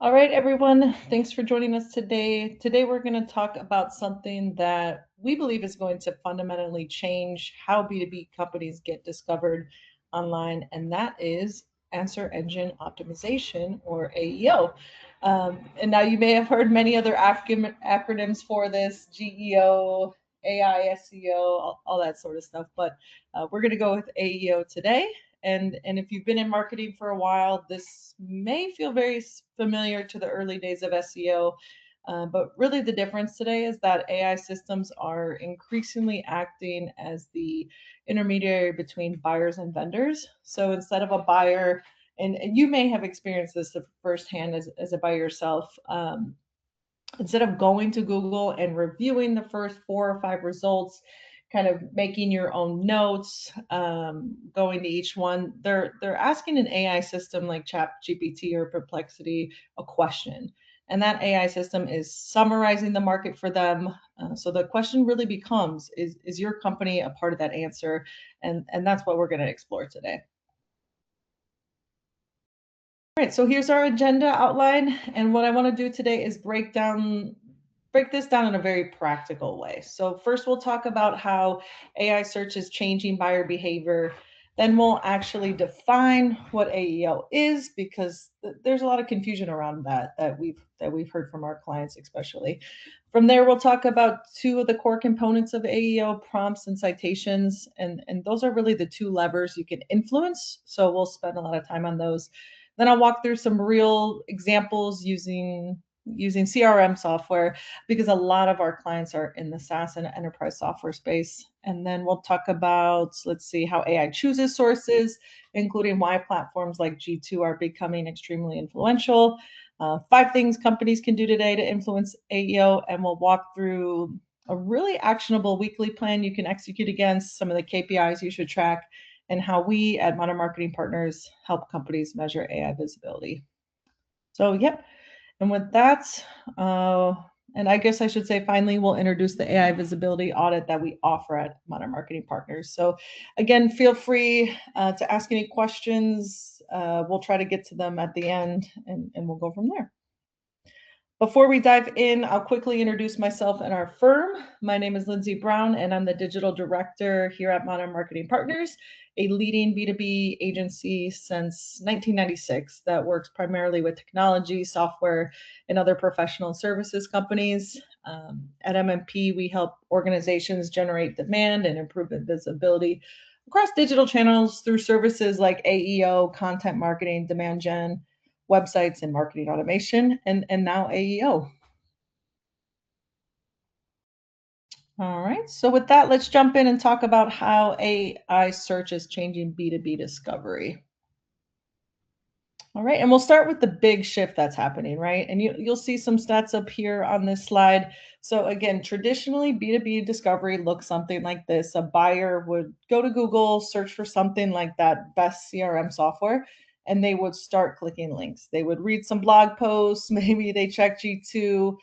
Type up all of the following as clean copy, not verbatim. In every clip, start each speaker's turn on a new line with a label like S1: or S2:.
S1: All right, everyone. Thanks for joining us today. Today, we're going to talk about something that we believe is going to fundamentally change how B2B companies get discovered online, and that is answer engine optimization, or AEO. And now you may have heard many other acronyms for this: GEO, AI, SEO, all that sort of stuff. But we're going to go with AEO today. And if you've been in marketing for a while, this may feel very familiar to the early days of SEO. But really, the difference today is that AI systems are increasingly acting as the intermediary between buyers and vendors. So instead of a buyer, and you may have experienced this firsthand as a buyer yourself, instead of going to Google and reviewing the first 4 or 5 results, kind of making your own notes, going to each one, they're asking an AI system like ChatGPT or Perplexity a question, and that AI system is summarizing the market for them. So the question really becomes: Is your company a part of that answer? And that's what we're going to explore today. All right, so here's our agenda outline, and what I want to do today is break this down in a very practical way. So first we'll talk about how AI search is changing buyer behavior. Then we'll actually define what AEO is, because there's a lot of confusion around that we've heard from our clients especially. From there, we'll talk about two of the core components of AEO: prompts and citations, and those are really the two levers you can influence. So we'll spend a lot of time on those. Then I'll walk through some real examples using CRM software, because a lot of our clients are in the SaaS and enterprise software space. And then we'll talk about, let's see, how AI chooses sources, including why platforms like G2 are becoming extremely influential. 5 things companies can do today to influence AEO, and we'll walk through a really actionable weekly plan you can execute against, some of the KPIs you should track, and how we at Modern Marketing Partners help companies measure AI visibility. So, yep. And with that, uh, and I guess I should say, finally, we'll introduce the AI visibility audit that we offer at Modern Marketing Partners. So, again, feel free to ask any questions. We'll try to get to them at the end, and we'll go from there. Before we dive in, I'll quickly introduce myself and our firm. My name is Lindsay Brown, and I'm the digital director here at Modern Marketing Partners, a leading B2B agency since 1996 that works primarily with technology, software, and other professional services companies. At MMP, we help organizations generate demand and improve visibility across digital channels through services like AEO, content marketing, demand gen, websites, and marketing automation, and now AEO. All right, so with that, let's jump in and talk about how AI search is changing B2B discovery. All right, and we'll start with the big shift that's happening, right? And you'll see some stats up here on this slide. So again, traditionally, B2B discovery looks something like this. A buyer would go to Google, search for something like that best CRM software, and they would start clicking links. They would read some blog posts, maybe they check G2.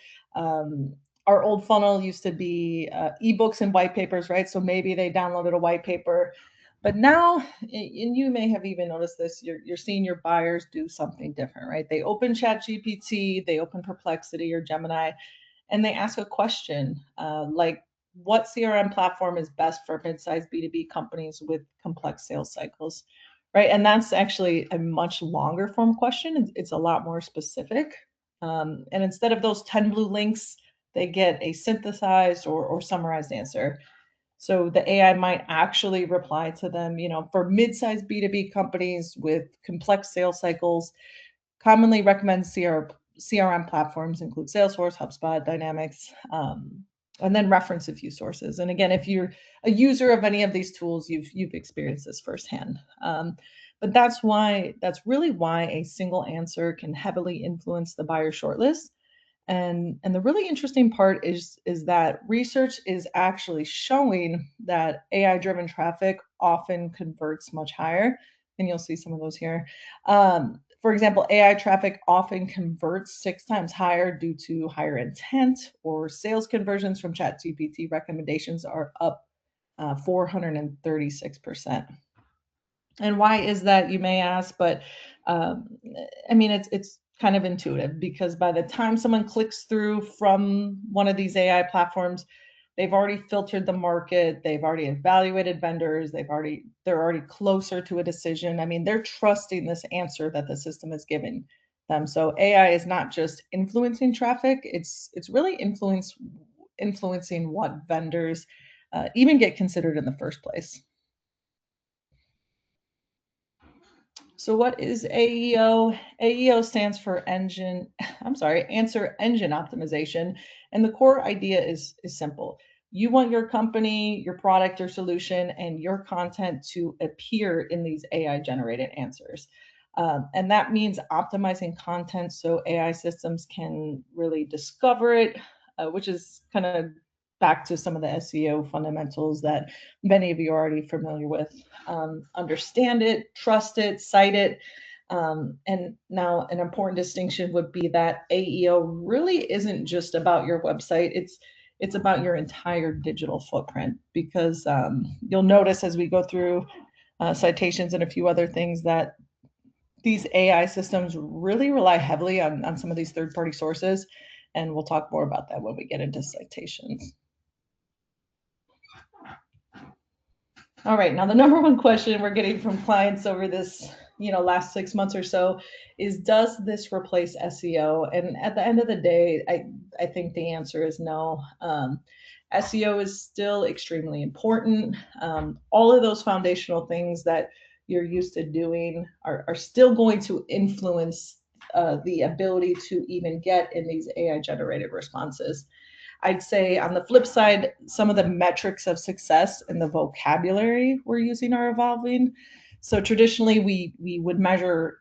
S1: Our old funnel used to be ebooks and white papers, right? So maybe they downloaded a white paper, but now, and you may have even noticed this, you're seeing your buyers do something different, right? They open ChatGPT, they open Perplexity or Gemini, and they ask a question like, what CRM platform is best for mid-sized B2B companies with complex sales cycles, right? And that's actually a much longer form question. It's a lot more specific. And instead of those 10 blue links, they get a synthesized or summarized answer. So the AI might actually reply to them, for mid-sized B2B companies with complex sales cycles, commonly recommend CRM platforms include Salesforce, HubSpot, Dynamics, and then reference a few sources. And again, if you're a user of any of these tools, you've experienced this firsthand. But that's really why a single answer can heavily influence the buyer shortlist. And the really interesting part is that research is actually showing that AI driven traffic often converts much higher, and you'll see some of those here. For example, AI traffic often converts 6 times higher due to higher intent, or sales conversions from ChatGPT recommendations are up 436%. And why is that, you may ask? But I mean, it's kind of intuitive, because by the time someone clicks through from one of these AI platforms, they've already filtered the market, they've already evaluated vendors, they're already closer to a decision. I mean, they're trusting this answer that the system is giving them. So AI is not just influencing traffic, it's really influencing what vendors even get considered in the first place. So what is AEO? AEO stands for answer engine optimization. And the core idea is simple. You want your company, your product or solution, and your content to appear in these AI generated answers. And that means optimizing content so AI systems can really discover it, which is kind of back to some of the SEO fundamentals that many of you are already familiar with. Understand it, trust it, cite it. And now an important distinction would be that AEO really isn't just about your website. It's about your entire digital footprint, because you'll notice as we go through citations and a few other things that these AI systems really rely heavily on some of these third-party sources. And we'll talk more about that when we get into citations. All right, now the number one question we're getting from clients over this, last 6 months or so is, does this replace SEO? And at the end of the day, I think the answer is no. SEO is still extremely important. All of those foundational things that you're used to doing are still going to influence the ability to even get in these AI generated responses. I'd say on the flip side, some of the metrics of success and the vocabulary we're using are evolving. So traditionally, we would measure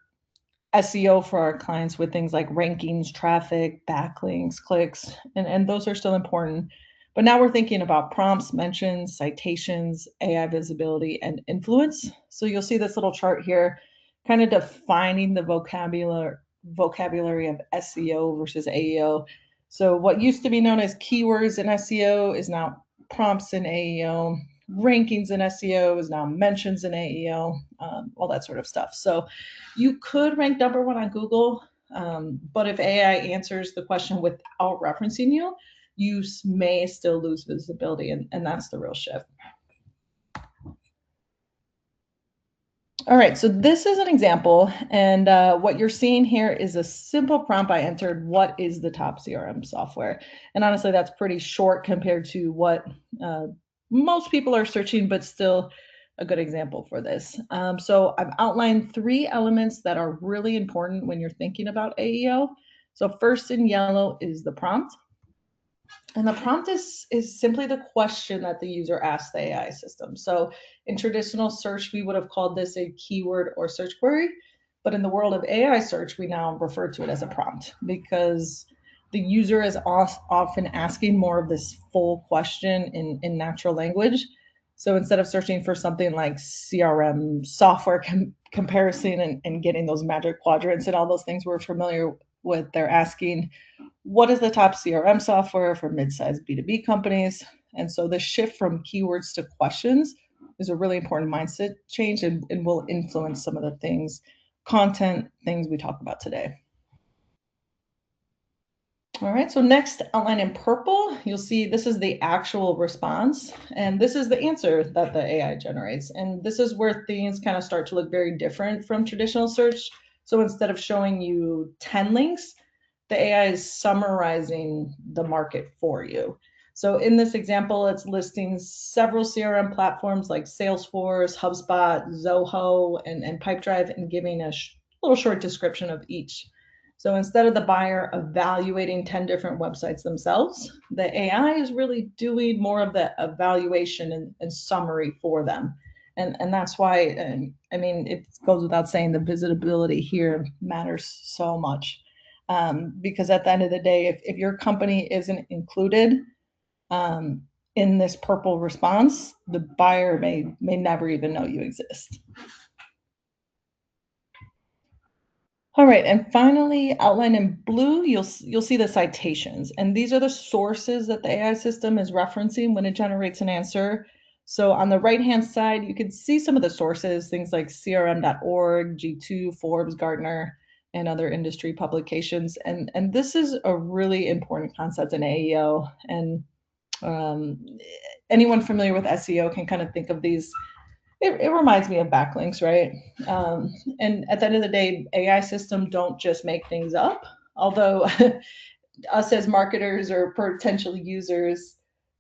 S1: SEO for our clients with things like rankings, traffic, backlinks, clicks, and those are still important. But now we're thinking about prompts, mentions, citations, AI visibility, and influence. So you'll see this little chart here, kind of defining the vocabulary of SEO versus AEO. So what used to be known as keywords in SEO is now prompts in AEO. Rankings in SEO is now mentions in AEO, all that sort of stuff. So you could rank number one on Google, but if AI answers the question without referencing you, you may still lose visibility, and that's the real shift. All right, so this is an example, and what you're seeing here is a simple prompt I entered: what is the top CRM software? And honestly, that's pretty short compared to what most people are searching, but still a good example for this. So I've outlined 3 elements that are really important when you're thinking about AEO. So first in yellow is the prompt. And the prompt is simply the question that the user asks the AI system. So in traditional search, we would have called this a keyword or search query. But in the world of AI search, we now refer to it as a prompt, because the user is often asking more of this full question in natural language. So instead of searching for something like CRM software comparison and getting those magic quadrants and all those things we're familiar with, they're asking, what is the top CRM software for mid-sized B2B companies? And so the shift from keywords to questions is a really important mindset change, and will influence some of the content things we talk about today. All right, so next, outline in purple, you'll see this is the actual response, and this is the answer that the AI generates. And this is where things kind of start to look very different from traditional search. So instead of showing you 10 links, the AI is summarizing the market for you. So in this example, it's listing several CRM platforms like Salesforce, HubSpot, Zoho, and Pipedrive, and giving a little short description of each. So instead of the buyer evaluating 10 different websites themselves, the AI is really doing more of the evaluation and summary for them. And that's why, I mean, it goes without saying, the visibility here matters so much. Because at the end of the day, if your company isn't included in this purple response, the buyer may never even know you exist. All right, and finally, outlined in blue, you'll see the citations, and these are the sources that the AI system is referencing when it generates an answer. So on the right-hand side, you can see some of the sources, things like crm.org, G2, Forbes, Gartner. and other industry publications. And this is a really important concept in AEO. And um, anyone familiar with SEO can kind of think of these. It reminds me of backlinks, right? And at the end of the day, AI systems don't just make things up, although us as marketers or potential users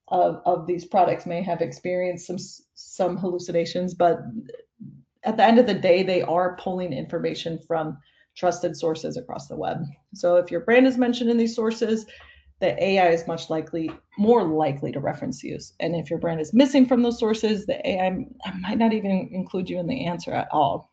S1: of these products may have experienced some hallucinations, but at the end of the day, they are pulling information from trusted sources across the web. So if your brand is mentioned in these sources, the AI is more likely to reference you. And if your brand is missing from those sources, the AI might not even include you in the answer at all.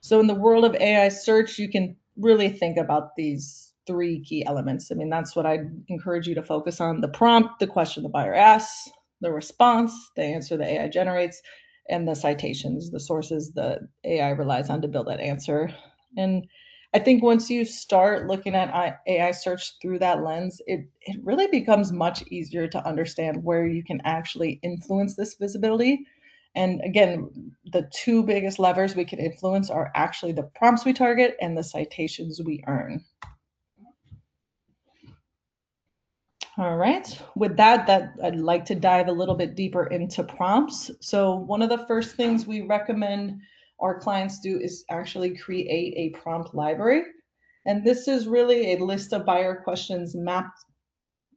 S1: So in the world of AI search, you can really think about these three key elements. I mean, that's what I'd encourage you to focus on: the prompt, the question the buyer asks, the response, the answer the AI generates, and the citations, the sources the AI relies on to build that answer. And I think once you start looking at AI search through that lens, it really becomes much easier to understand where you can actually influence this visibility. And again, the two biggest levers we can influence are actually the prompts we target and the citations we earn. All right, with that, I'd like to dive a little bit deeper into prompts. So one of the first things we recommend our clients do is actually create a prompt library. And this is really a list of buyer questions mapped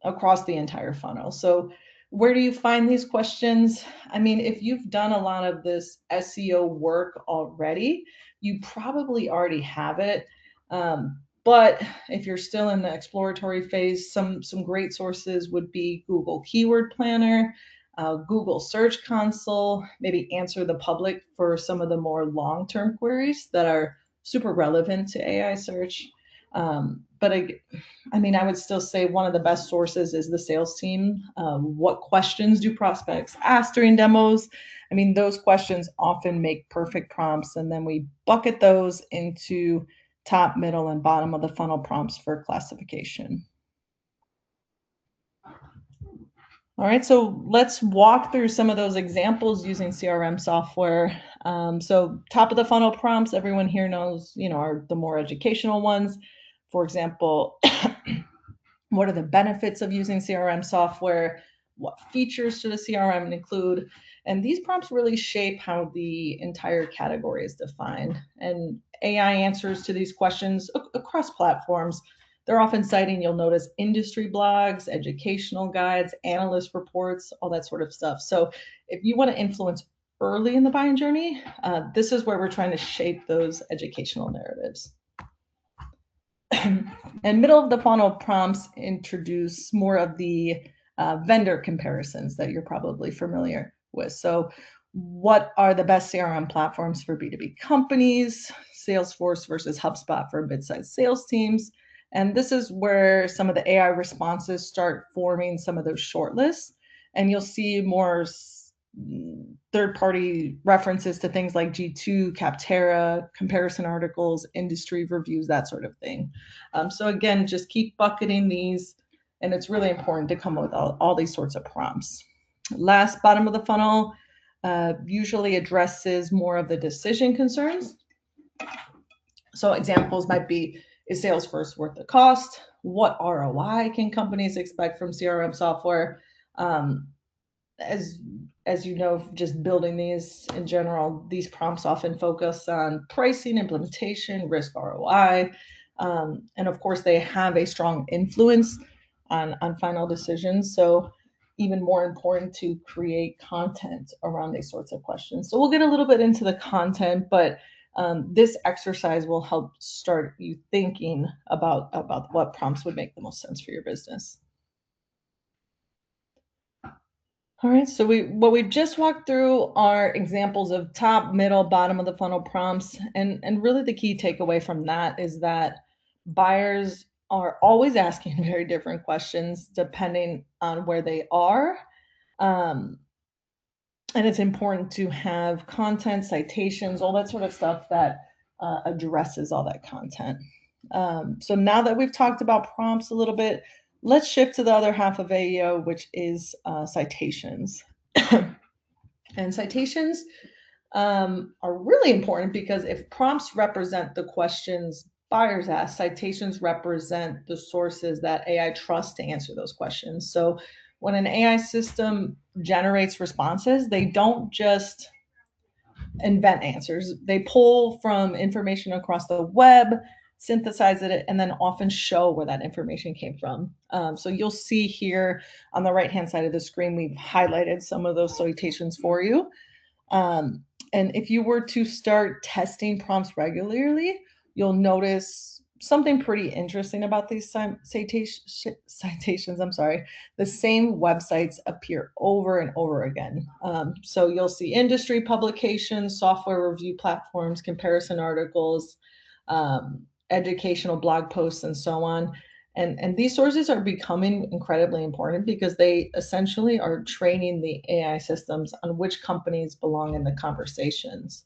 S1: across the entire funnel. So where do you find these questions? I mean, if you've done a lot of this SEO work already, you probably already have it. But if you're still in the exploratory phase, some great sources would be Google Keyword Planner, Google Search Console, maybe Answer the Public for some of the more long-term queries that are super relevant to AI search. But I mean, I would still say one of the best sources is the sales team. What questions do prospects ask during demos? I mean, those questions often make perfect prompts, and then we bucket those into top, middle, and bottom of the funnel prompts for classification. All right, so let's walk through some of those examples using CRM software. So top of the funnel prompts, everyone here knows, are the more educational ones. For example, what are the benefits of using CRM software? What features should a CRM include? And these prompts really shape how the entire category is defined. And AI answers to these questions across platforms. They're often citing, you'll notice, industry blogs, educational guides, analyst reports, all that sort of stuff. So if you want to influence early in the buying journey, this is where we're trying to shape those educational narratives. And middle of the funnel prompts introduce more of the vendor comparisons that you're probably familiar with. So what are the best CRM platforms for B2B companies? Salesforce versus HubSpot for mid-sized sales teams. And this is where some of the AI responses start forming some of those shortlists. And you'll see more third-party references to things like G2, Capterra, comparison articles, industry reviews, that sort of thing. So again, just keep bucketing these, and it's really important to come up with all these sorts of prompts. Last, bottom of the funnel usually addresses more of the decision concerns. So examples might be, is Salesforce worth the cost? What ROI can companies expect from CRM software? As you know, just building these in general, these prompts often focus on pricing, implementation, risk ROI. And of course, they have a strong influence on final decisions. So even more important to create content around these sorts of questions. So we'll get a little bit into the content, but this exercise will help start you thinking about what prompts would make the most sense for your business. All right, so what we just walked through are examples of top, middle, bottom of the funnel prompts. And really the key takeaway from that is that buyers are always asking very different questions depending on where they are. And it's important to have content, citations, all that sort of stuff that addresses all that content. So now that we've talked about prompts a little bit, let's shift to the other half of AEO, which is citations. And citations are really important because if prompts represent the questions buyers ask, citations represent the sources that AI trusts to answer those questions. So when an AI system generates responses, they don't just invent answers. They pull from information across the web, synthesize it, and then often show where that information came from. So you'll see here on the right-hand side of the screen, we've highlighted some of those citations for you. And if you were to start testing prompts regularly, you'll notice something pretty interesting about these citations. I'm sorry. The same websites appear over and over again. So you'll see industry publications, software review platforms, comparison articles, educational blog posts, and so on. And these sources are becoming incredibly important because they essentially are training the AI systems on which companies belong in the conversations.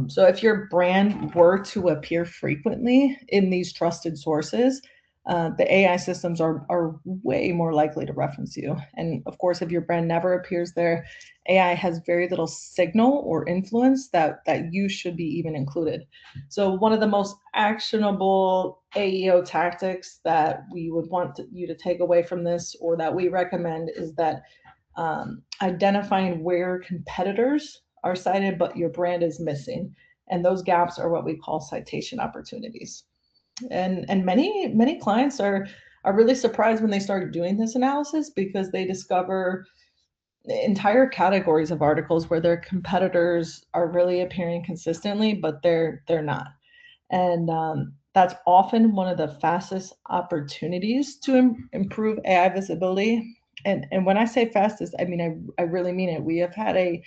S1: So if your brand were to appear frequently in these trusted sources, the AI systems are way more likely to reference you. And of course, if your brand never appears there, AI has very little signal or influence that you should be even included. So one of the most actionable AEO tactics that we would want you to take away from this, or that we recommend, is that identifying where competitors are cited, but your brand is missing. And those gaps are what we call citation opportunities. And many clients are really surprised when they start doing this analysis because they discover entire categories of articles where their competitors are really appearing consistently, but they're not. And that's often one of the fastest opportunities to improve AI visibility. And when I say fastest, I mean I really mean it. We have had a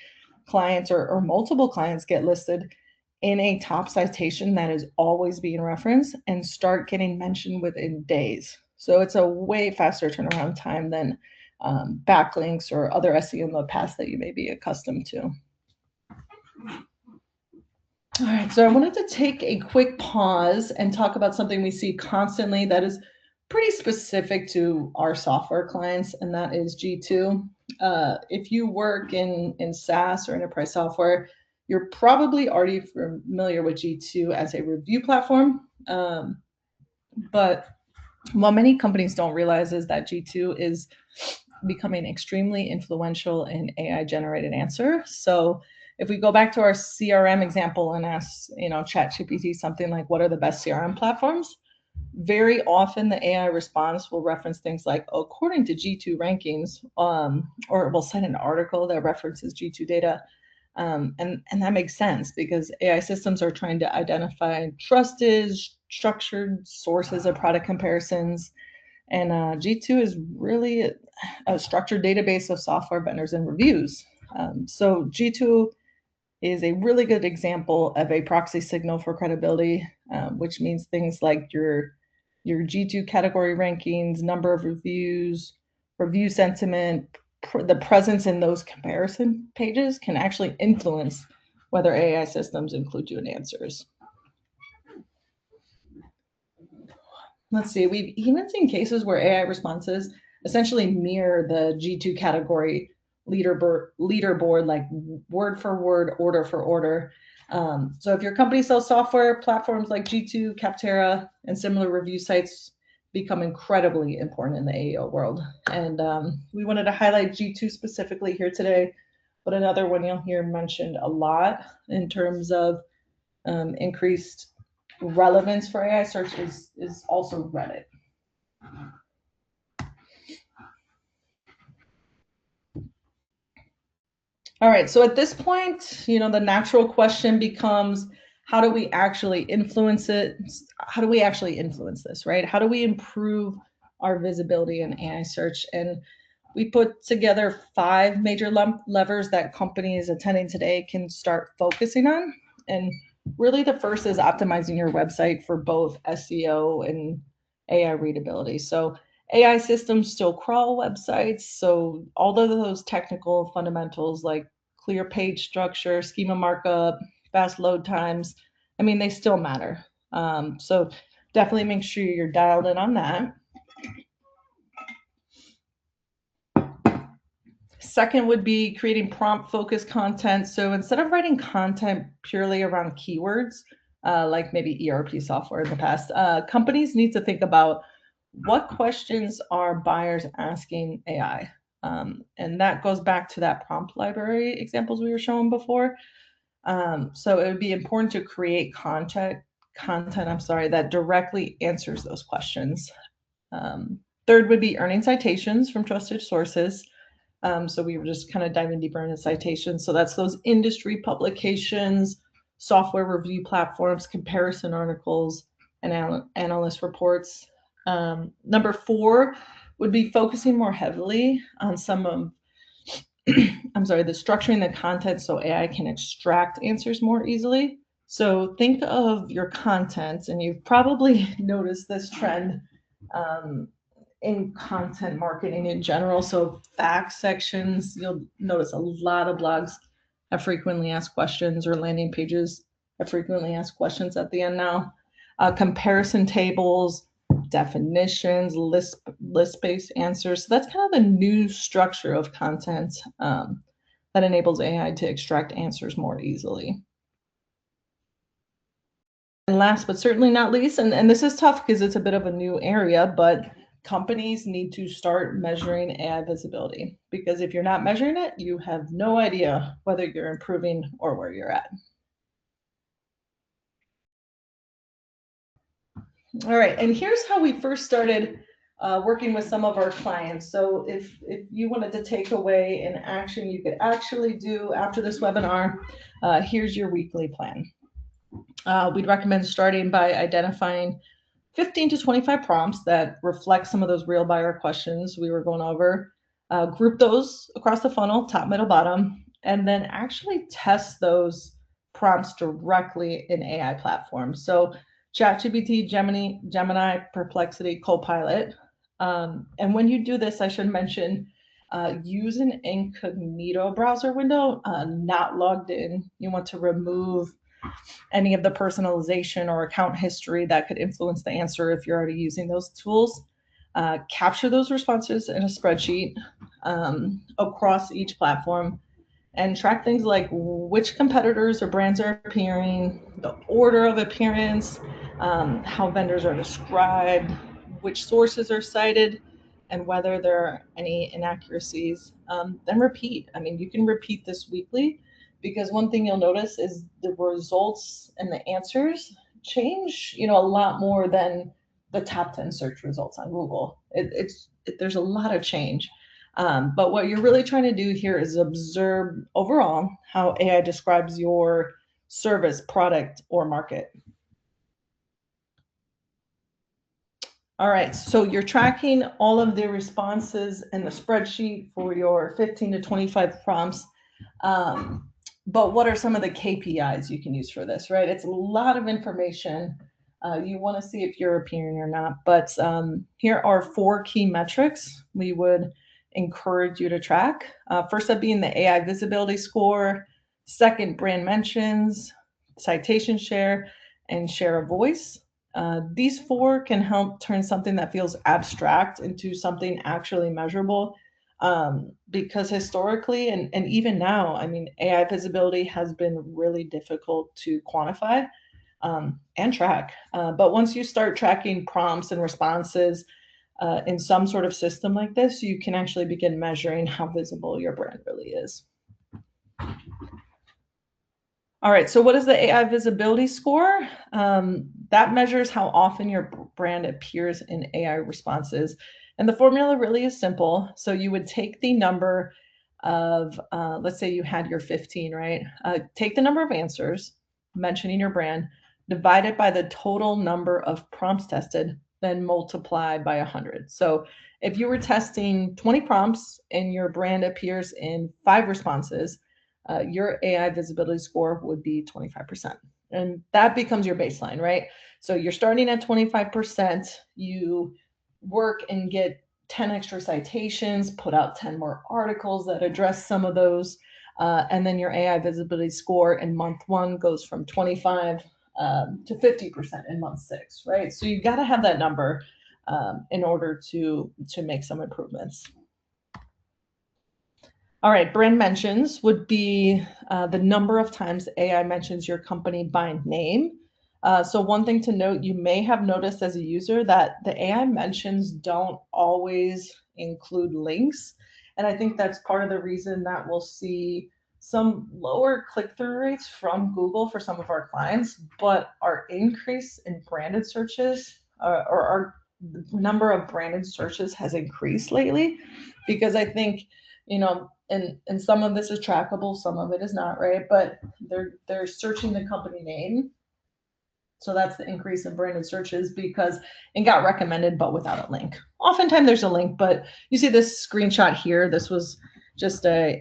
S1: clients or multiple clients get listed in a top citation that is always being referenced and start getting mentioned within days. So it's a way faster turnaround time than backlinks or other SEO in the past that you may be accustomed to. All right, so I wanted to take a quick pause and talk about something we see constantly that is pretty specific to our software clients, and that is G2. If you work in SaaS or enterprise software, you're probably already familiar with G2 as a review platform. But what many companies don't realize is that G2 is becoming extremely influential in AI-generated answers. So if we go back to our CRM example and ask, ChatGPT something like, what are the best CRM platforms? Very often the AI response will reference things like, according to G2 rankings, or will cite an article that references G2 data. And that makes sense because AI systems are trying to identify trusted, structured sources of product comparisons. And G2 is really a structured database of software vendors and reviews. So G2 is a really good example of a proxy signal for credibility, which means things like your G2 category rankings, number of reviews, review sentiment, the presence in those comparison pages can actually influence whether AI systems include you in answers. Let's see, we've even seen cases where AI responses essentially mirror the G2 category leaderboard, like word for word, order for order. So if your company sells software, platforms like G2, Capterra, and similar review sites become incredibly important in the AEO world. And we wanted to highlight G2 specifically here today, but another one you'll hear mentioned a lot in terms of increased relevance for AI search is also Reddit. All right, so at this point, the natural question becomes, how do we actually influence it? How do we actually influence this, right? How do we improve our visibility in AI search? And we put together 5 major levers that companies attending today can start focusing on. And really the first is optimizing your website for both SEO and AI readability. So AI systems still crawl websites. So all of those technical fundamentals like clear page structure, schema markup, fast load times, they still matter. So definitely make sure you're dialed in on that. Second would be creating prompt-focused content. So instead of writing content purely around keywords, like maybe ERP software in the past, companies need to think about what questions are buyers asking AI. And that goes back to that prompt library examples we were showing before. So it would be important to create content, that directly answers those questions. Third would be earning citations from trusted sources. So we were just kind of diving deeper into citations. So that's those industry publications, software review platforms, comparison articles, and analyst reports. Number 4 would be focusing more heavily on some of the structuring the content so AI can extract answers more easily. So think of your content, and you've probably noticed this trend um, in content marketing in general. So fact sections, you'll notice a lot of blogs have frequently asked questions, or landing pages have frequently asked questions at the end now. Comparison tables, definitions, list-based answers. So that's kind of the new structure of content that enables AI to extract answers more easily. And last but certainly not least, and this is tough because it's a bit of a new area, but companies need to start measuring AI visibility, because if you're not measuring it, you have no idea whether you're improving or where you're at. All right, and here's how we first started working with some of our clients. So if you wanted to take away an action you could actually do after this webinar, here's your weekly plan. We'd recommend starting by identifying 15 to 25 prompts that reflect some of those real buyer questions we were going over. Group those across the funnel, top, middle, bottom, and then actually test those prompts directly in AI platforms. So ChatGPT, Gemini, Perplexity, Copilot. And when you do this, I should mention, use an incognito browser window, not logged in. You want to remove any of the personalization or account history that could influence the answer if you're already using those tools. Capture those responses in a spreadsheet across each platform, and track things like which competitors or brands are appearing, the order of appearance, how vendors are described, which sources are cited, and whether there are any inaccuracies. Then repeat. I mean, you can repeat this weekly, because one thing you'll notice is the results and the answers change, a lot more than the top 10 search results on Google. There's a lot of change. But what you're really trying to do here is observe overall how AI describes your service, product, or market. All right, so you're tracking all of the responses in the spreadsheet for your 15 to 25 prompts. But what are some of the KPIs you can use for this, right? It's a lot of information. You want to see if you're appearing or not. But here are 4 key metrics we would encourage you to track. First up being the AI visibility score. Second, brand mentions, citation share, and share of voice. These 4 can help turn something that feels abstract into something actually measurable. Because historically and even now, I mean, AI visibility has been really difficult to quantify and track. But once you start tracking prompts and responses in some sort of system like this, you can actually begin measuring how visible your brand really is. All right, so what is the AI visibility score? That measures how often your brand appears in AI responses. And the formula really is simple. So you would take the number of, let's say you had your 15, right? Take the number of answers mentioning your brand, divide it by the total number of prompts tested, then multiply by 100. So if you were testing 20 prompts and your brand appears in 5 responses, your AI visibility score would be 25%. And that becomes your baseline, right? So you're starting at 25%, you work and get 10 extra citations, put out 10 more articles that address some of those, and then your AI visibility score in month 1 goes from 25 to 50% in month 6, right? So you got to have that number in order to make some improvements. All right, brand mentions would be the number of times AI mentions your company by name. So one thing to note, you may have noticed as a user that the AI mentions don't always include links. And I think that's part of the reason that we'll see some lower click-through rates from Google for some of our clients, but our increase in branded searches or our number of branded searches has increased lately because I think and some of this is trackable, some of it is not, right? But they're searching the company name, so that's the increase in branded searches because it got recommended but without a link. Oftentimes there's a link, but you see this screenshot here. This was just a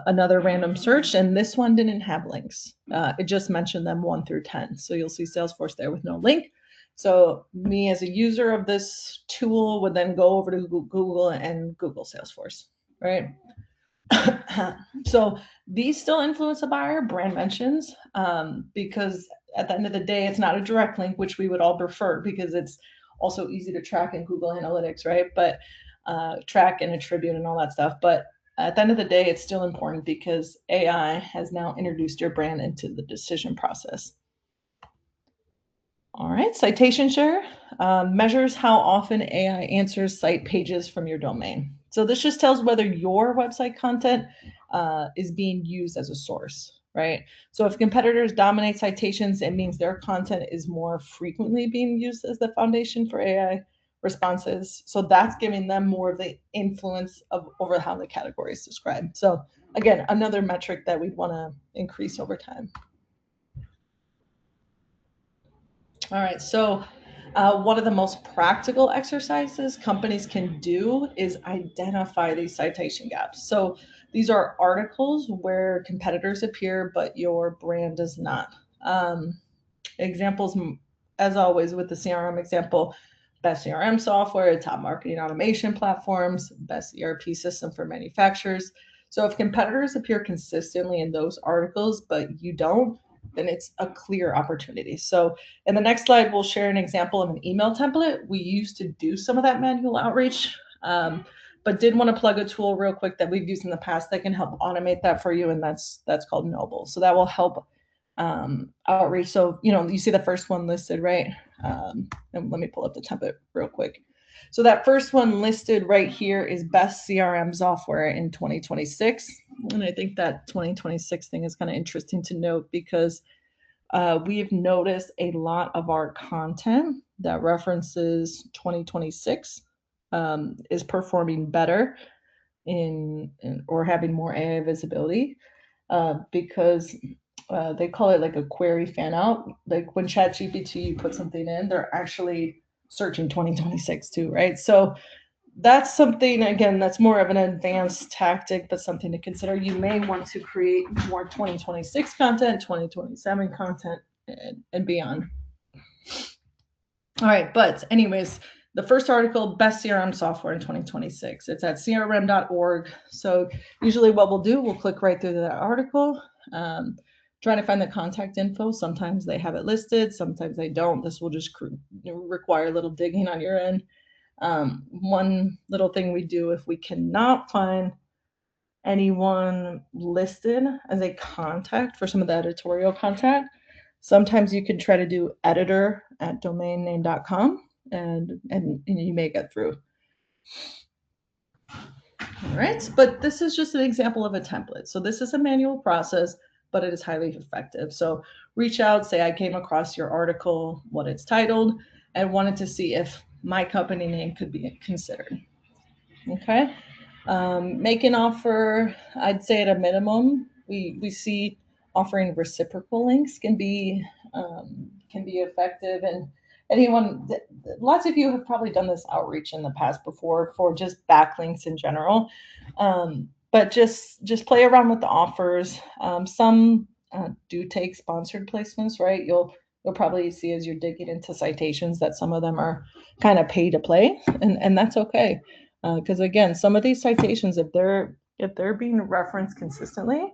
S1: another random search, and this one didn't have links. It just mentioned them 1 through 10. So you'll see Salesforce there with no link. So me as a user of this tool would then go over to Google and Google Salesforce, right? So these still influence a buyer, brand mentions, because at the end of the day, it's not a direct link, which we would all prefer because it's also easy to track in Google Analytics, right? But track and attribute and all that stuff. But at the end of the day, it's still important because AI has now introduced your brand into the decision process. All right, citation share measures how often AI answers site pages from your domain. So this just tells whether your website content is being used as a source, right? So if competitors dominate citations, it means their content is more frequently being used as the foundation for AI responses. So that's giving them more of the influence of over how the category is described. So again, another metric that we'd want to increase over time. All right, so one of the most practical exercises companies can do is identify these citation gaps. So these are articles where competitors appear, but your brand does not. Examples, as always, with the CRM example, best CRM software, top marketing automation platforms, best ERP system for manufacturers. So if competitors appear consistently in those articles, but you don't, then it's a clear opportunity. So in the next slide, we'll share an example of an email template. We used to do some of that manual outreach, but did want to plug a tool real quick that we've used in the past that can help automate that for you, and that's called Noble. So that will help outreach. So you see the first one listed, right? And let me pull up the template real quick. So that first one listed right here is best CRM software in 2026. And I think that 2026 thing is kind of interesting to note because we've noticed a lot of our content that references 2026 is performing better in or having more AI visibility because they call it like a query fan out. Like when ChatGPT you put something in, they're actually searching 2026 too, right? So that's something, again, that's more of an advanced tactic, but something to consider. You may want to create more 2026 content, 2027 content, and beyond. All right, but anyways, the first article, best CRM software in 2026. It's at crm.org. So usually what we'll do, we'll click right through that article, trying to find the contact info. Sometimes they have it listed, sometimes they don't. This will just require a little digging on your end. One little thing we do if we cannot find anyone listed as a contact for some of the editorial content, sometimes you can try to do editor@domainname.com and you may get through. All right, but this is just an example of a template. So this is a manual process, but it is highly effective. So reach out, say I came across your article, what it's titled, and wanted to see if my company name could be considered. Okay. Make an offer, I'd say at a minimum, we see offering reciprocal links can be effective. And lots of you have probably done this outreach in the past before for just backlinks in general. But just play around with the offers. Some do take sponsored placements, right? You'll probably see as you're digging into citations that some of them are kind of pay to play, and that's okay. Because again, some of these citations, if they're being referenced consistently,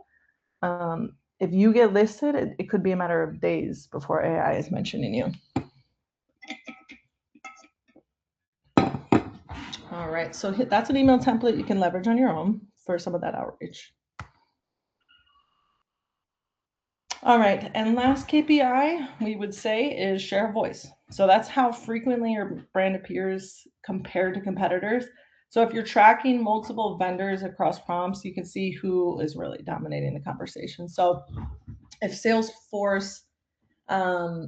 S1: if you get listed, it could be a matter of days before AI is mentioning you. All right, so that's an email template you can leverage on your own. for some of that outreach. All right, and last KPI we would say is share of voice. So that's how frequently your brand appears compared to competitors. So if you're tracking multiple vendors across prompts, you can see who is really dominating the conversation. So if Salesforce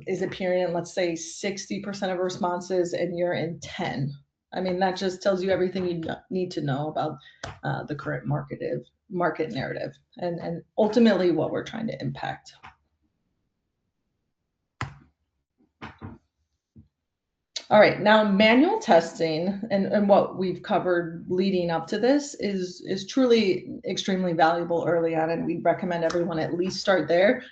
S1: is appearing in, let's say, 60% of responses and you're in 10, I mean, that just tells you everything you need to know about the current market narrative and ultimately what we're trying to impact. All right, now manual testing and what we've covered leading up to this is truly extremely valuable early on, and we recommend everyone at least start there.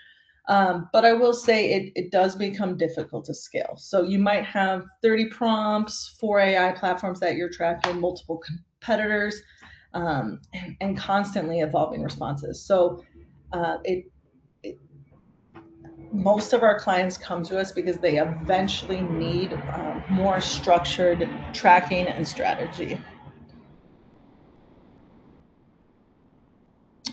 S1: But I will say it does become difficult to scale. So you might have 30 prompts, 4 AI platforms that you're tracking, multiple competitors, and constantly evolving responses. So most of our clients come to us because they eventually need more structured tracking and strategy.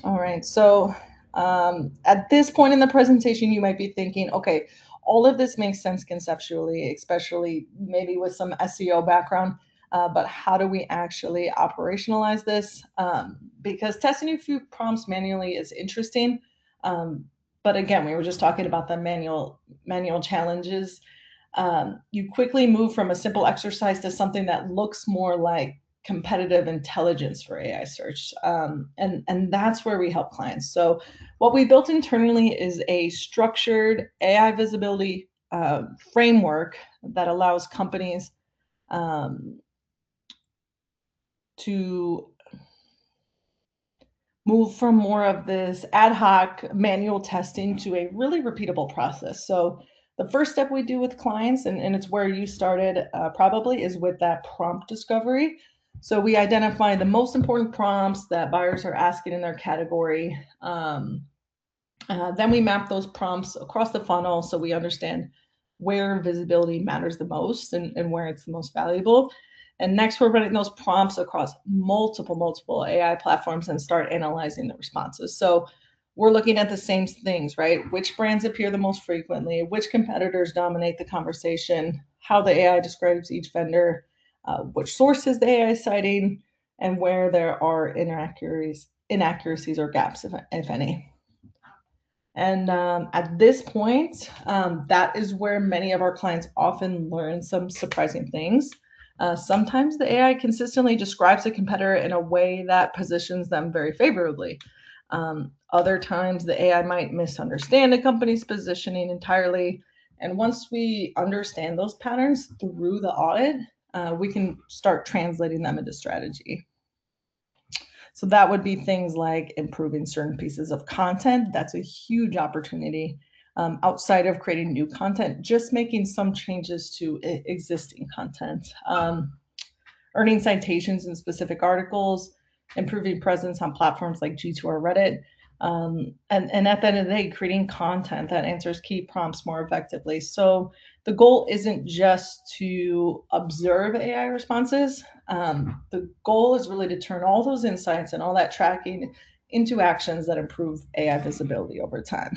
S1: All right, so at this point in the presentation, you might be thinking, okay, all of this makes sense conceptually, especially maybe with some SEO background, but how do we actually operationalize this? Because testing a few prompts manually is interesting, but again, we were just talking about the manual challenges. You quickly move from a simple exercise to something that looks more like competitive intelligence for AI search. And that's where we help clients. So what we built internally is a structured AI visibility framework that allows companies to move from more of this ad hoc manual testing to a really repeatable process. So the first step we do with clients, and it's where you started probably, is with that prompt discovery. So we identify the most important prompts that buyers are asking in their category. Then we map those prompts across the funnel so we understand where visibility matters the most and where it's the most valuable. And next, we're running those prompts across multiple AI platforms and start analyzing the responses. So we're looking at the same things, right? Which brands appear the most frequently, which competitors dominate the conversation, how the AI describes each vendor, which sources the AI is citing, and where there are inaccuracies or gaps, if any. And at this point, that is where many of our clients often learn some surprising things. Sometimes the AI consistently describes a competitor in a way that positions them very favorably. Other times, the AI might misunderstand a company's positioning entirely. And once we understand those patterns through the audit, we can start translating them into strategy. So that would be things like improving certain pieces of content. That's a huge opportunity. Outside of creating new content, just making some changes to existing content. Earning citations in specific articles, improving presence on platforms like G2 or Reddit. And at the end of the day, creating content that answers key prompts more effectively. So the goal isn't just to observe AI responses. The goal is really to turn all those insights and all that tracking into actions that improve AI visibility over time.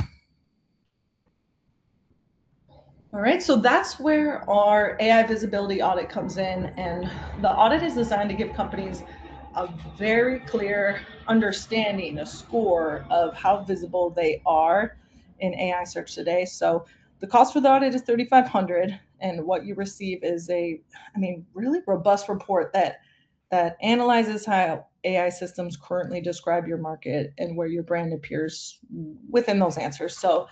S1: All right, so that's where our AI visibility audit comes in, and the audit is designed to give companies a very clear understanding, a score of how visible they are in AI search today. So the cost for the audit is $3,500, and what you receive is a, really robust report that analyzes how AI systems currently describe your market and where your brand appears within those answers. So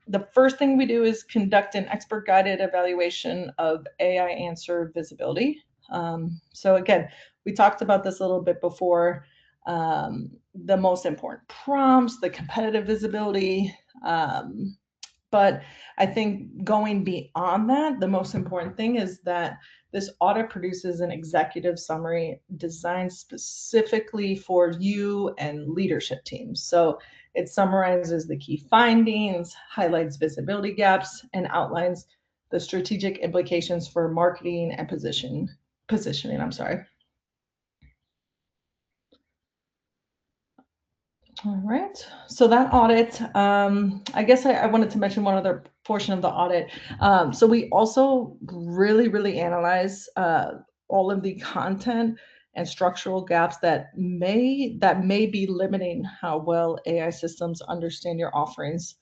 S1: the first thing we do is conduct an expert guided evaluation of AI answer visibility. So again, we talked about this a little bit before. The most important prompts, the competitive visibility, but I think going beyond that, the most important thing is that this audit produces an executive summary designed specifically for you and leadership teams. So it summarizes the key findings, highlights visibility gaps, and outlines the strategic implications for marketing and positioning. All right. So that audit, I guess I wanted to mention one other portion of the audit. So we also really analyze all of the content and structural gaps that may be limiting how well AI systems understand your offerings.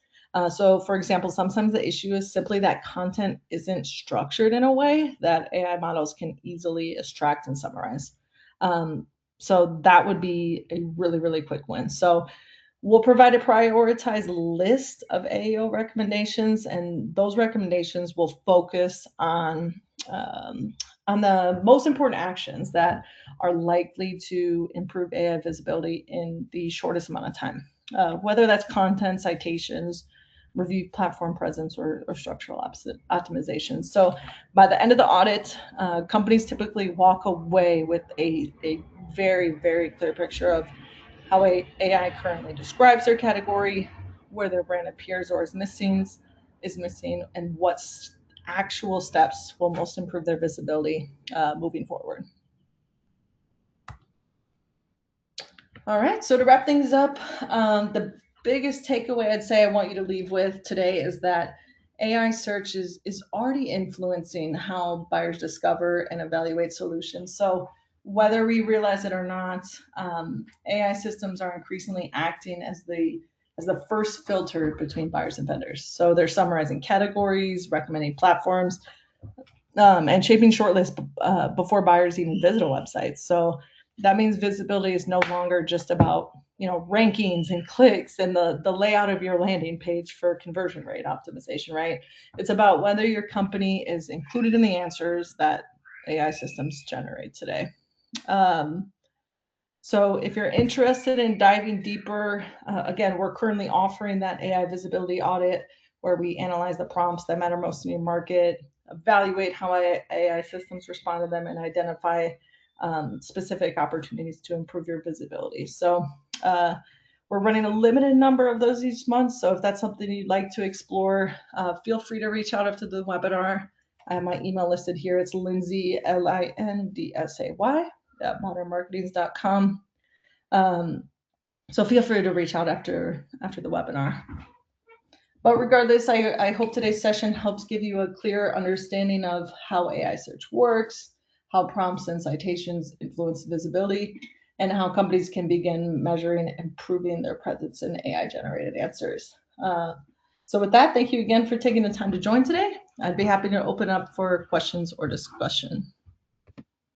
S1: So, for example, sometimes the issue is simply that content isn't structured in a way that AI models can easily extract and summarize. Um, so that would be a really quick win. So we'll provide a prioritized list of AEO recommendations, and those recommendations will focus um, on the most important actions that are likely to improve AI visibility in the shortest amount of time, whether that's content, citations, review platform presence, or structural optimization. So by the end of the audit, companies typically walk away with a very clear picture of how AI currently describes their category, where their brand appears or is missing, and what actual steps will most improve their visibility moving forward. All right, so to wrap things up, the biggest takeaway I'd say I want you to leave with today is that AI search is already influencing how buyers discover and evaluate solutions. So whether we realize it or not, AI systems are increasingly acting as the first filter between buyers and vendors. So they're summarizing categories, recommending platforms, and shaping shortlists before buyers even visit a website. So that means visibility is no longer just about rankings and clicks and the layout of your landing page for conversion rate optimization, right? It's about whether your company is included in the answers that AI systems generate today. Um, so if you're interested in diving deeper, again, we're currently offering that AI visibility audit where we analyze the prompts that matter most in your market, evaluate how AI systems respond to them, and identify specific opportunities to improve your visibility. So we're running a limited number of those each month. So if that's something you'd like to explore, feel free to reach out after the webinar. I have my email listed here. It's Lindsay, Lindsay, at modernmarketings.com. So feel free to reach out after the webinar. But regardless, I hope today's session helps give you a clear understanding of how AI search works, how prompts and citations influence visibility, and how companies can begin measuring and improving their presence in AI-generated answers. So with that, thank you again for taking the time to join today. I'd be happy to open up for questions or discussion.